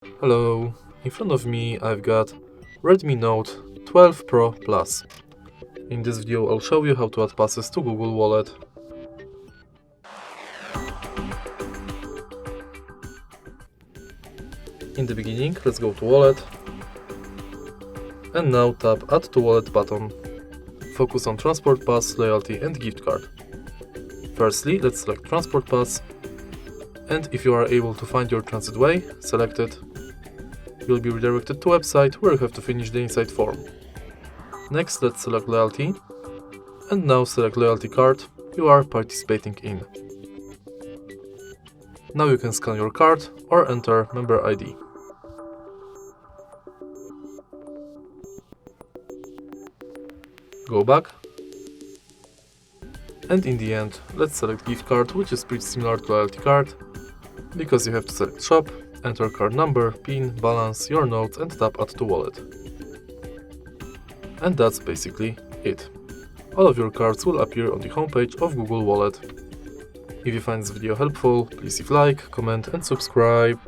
Hello, in front of me I've got Redmi Note 12 Pro Plus. In this video I'll show you how to add passes to Google Wallet. In the beginning, let's go to Wallet and now tap Add to Wallet button. Focus on Transport Pass, Loyalty and Gift Card. Firstly, let's select Transport Pass, and if you are able to find your transit way, select it. You'll be redirected to a website where you have to finish the inside form. Next, let's select Loyalty, and now select Loyalty card you are participating in. Now you can scan your card or enter member ID. Go back, and in the end, let's select gift card, which is pretty similar to Loyalty card, because you have to select shop, enter card number, PIN, balance, your notes and tap Add to Wallet. And that's basically it. All of your cards will appear on the homepage of Google Wallet. If you find this video helpful, please leave a like, comment and subscribe.